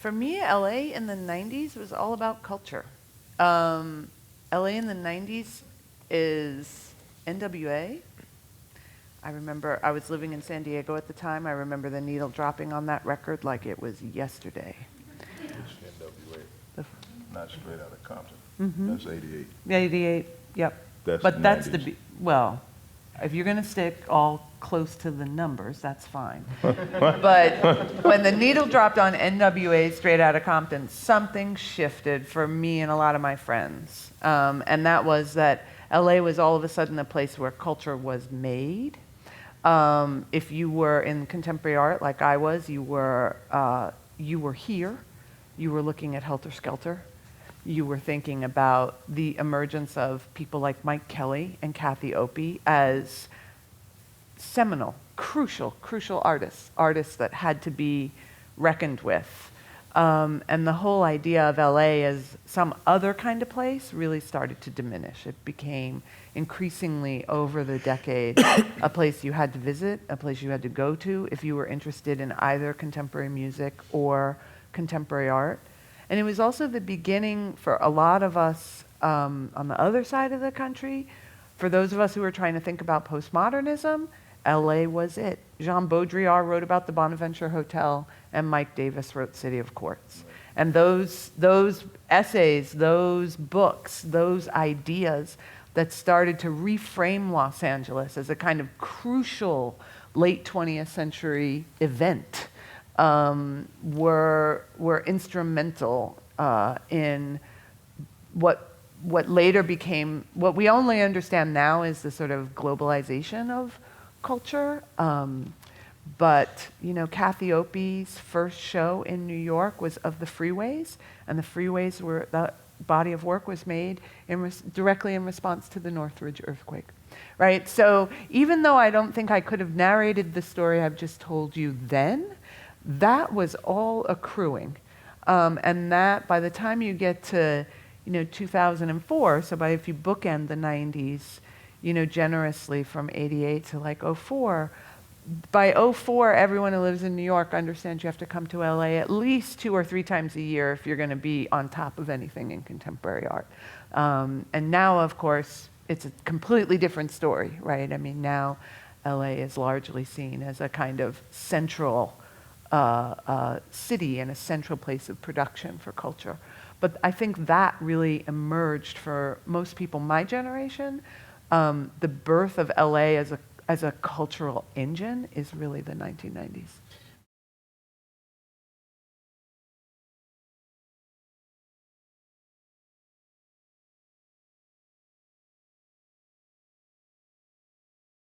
For me, LA in the 90s was all about culture. LA in the 90s is NWA. I remember I was living in San Diego at the time. I remember the needle dropping on that record like it was yesterday. Which NWA? Not Straight Outta Compton. Mm-hmm. That's 88. 88, yep. That's But the that's 90s. well, if you're going to stick all close to the numbers, that's fine. But when the needle dropped on NWA Straight Outta Compton, something shifted for me and a lot of my friends. And that was that LA was all of a sudden a place where culture was made. If you were in contemporary art like I was, you were here. You were looking at Helter Skelter. You were thinking about the emergence of people like Mike Kelly and Kathy Opie as seminal, crucial artists that had to be reckoned with. And the whole idea of LA as some other kind of place really started to diminish. It became increasingly over the decade a place you had to visit, a place you had to go to if you were interested in either contemporary music or contemporary art. And it was also the beginning for a lot of us on the other side of the country. For those of us who were trying to think about postmodernism, LA was it. Jean Baudrillard wrote about the Bonaventure Hotel, and Mike Davis wrote City of Quartz. And those essays, those books, those ideas that started to reframe Los Angeles as a kind of crucial late 20th century event were instrumental in what later became, what we only understand now is the sort of globalization of culture. But, you know, Kathy Opie's first show in New York was of the Freeways, and the Freeways were, that body of work was made directly in response to the Northridge earthquake, right? So even though I don't think I could have narrated the story I've just told you then, that was all accruing. And that by the time you get to, 2004, so if you bookend the 90s, generously from 88 to like 04, by 04, everyone who lives in New York understands you have to come to LA at least 2 or 3 times a year if you're going to be on top of anything in contemporary art. And now, of course, it's a completely different story, right? I mean, now LA is largely seen as a kind of central city and a central place of production for culture. But I think that really emerged for most people my generation. The birth of LA as a cultural engine is really the 1990s.